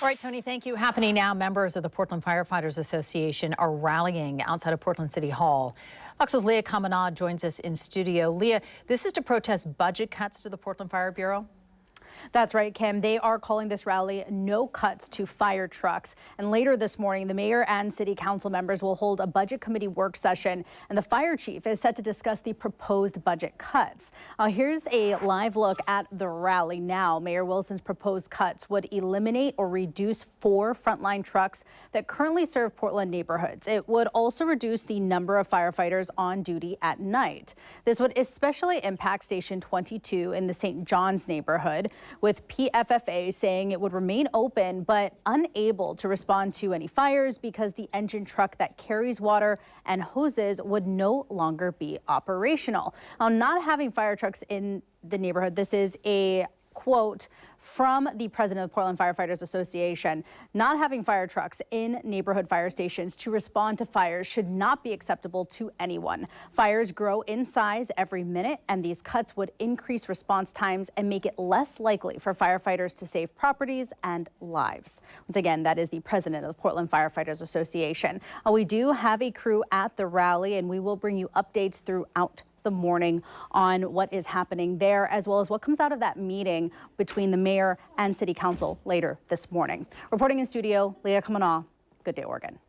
All right, Tony, thank you. Happening now, members of the Portland Firefighters Association are rallying outside of Portland City Hall. Fox's Leah Kamanah joins us in studio. Leah, this is to protest budget cuts to the Portland Fire Bureau? That's right, Kim. They are calling this rally "No Cuts to Fire Trucks." And later this morning, the mayor and city council members will hold a budget committee work session, and the fire chief is set to discuss the proposed budget cuts. Here's a live look at the rally now. Mayor Wilson's proposed cuts would eliminate or reduce 4 frontline trucks that currently serve Portland neighborhoods. It would also reduce the number of firefighters on duty at night. This would especially impact Station 22 in the St. John's neighborhood, with PFFA saying it would remain open but unable to respond to any fires because the engine truck that carries water and hoses would no longer be operational. Now, not having fire trucks in the neighborhood, this is a quote from the president of the Portland Firefighters Association. Not having fire trucks in neighborhood fire stations to respond to fires should not be acceptable to anyone. Fires grow in size every minute, and these cuts would increase response times and make it less likely for firefighters to save properties and lives. Once again, that is the president of the Portland Firefighters Association. We do have a crew at the rally, and we will bring you updates throughout the morning on what is happening there, as well as what comes out of that meeting between the mayor and city council later this morning. Reporting in studio, Leah Kamanah. Good day, Oregon.